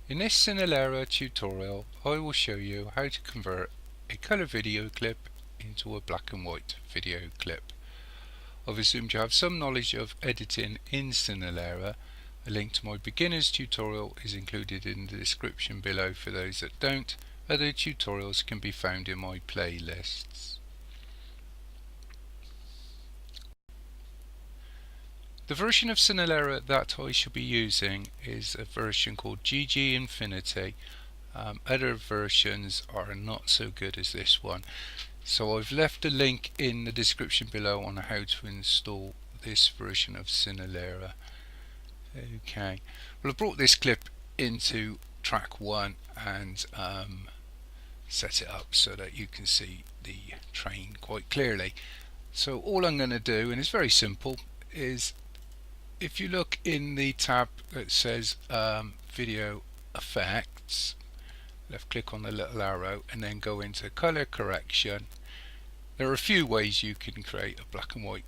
In this Cinelerra tutorial, I will show you how to convert a color video clip into a black and white video clip. I've assumed you have some knowledge of editing in Cinelerra. A link to my beginner's tutorial is included in the description below for those that don't. Other tutorials can be found in my playlists. The version of Cinelerra that I shall be using is a version called GG Infinity. Other versions are not so good as this one, so I've left a link in the description below on how to install this version of Cinelerra. Okay, well, I brought this clip into track 1 and set it up so that you can see the train quite clearly. So all I'm going to do, and it's very simple, is if you look in the tab that says video effects, left click on the little arrow and then go into color correction. There are a few ways you can create a black and white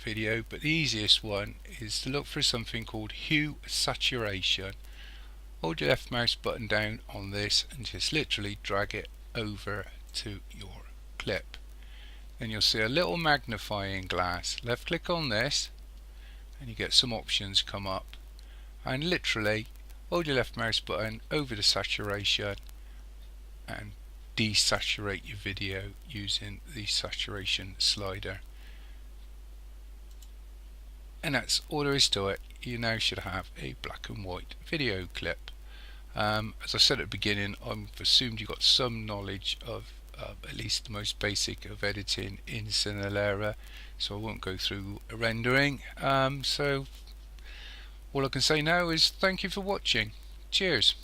video, but the easiest one is to look for something called hue saturation. Hold your left mouse button down on this and just literally drag it over to your clip. Then you'll see a little magnifying glass. Left click on this and you get some options come up, and literally hold your left mouse button over the saturation and desaturate your video using the saturation slider. And that's all there is to it. You now should have a black and white video clip. As I said at the beginning, I've assumed you've got some knowledge of at least the most basic of editing in Cinelerra, so I won't go through a rendering. So all I can say now is thank you for watching. Cheers.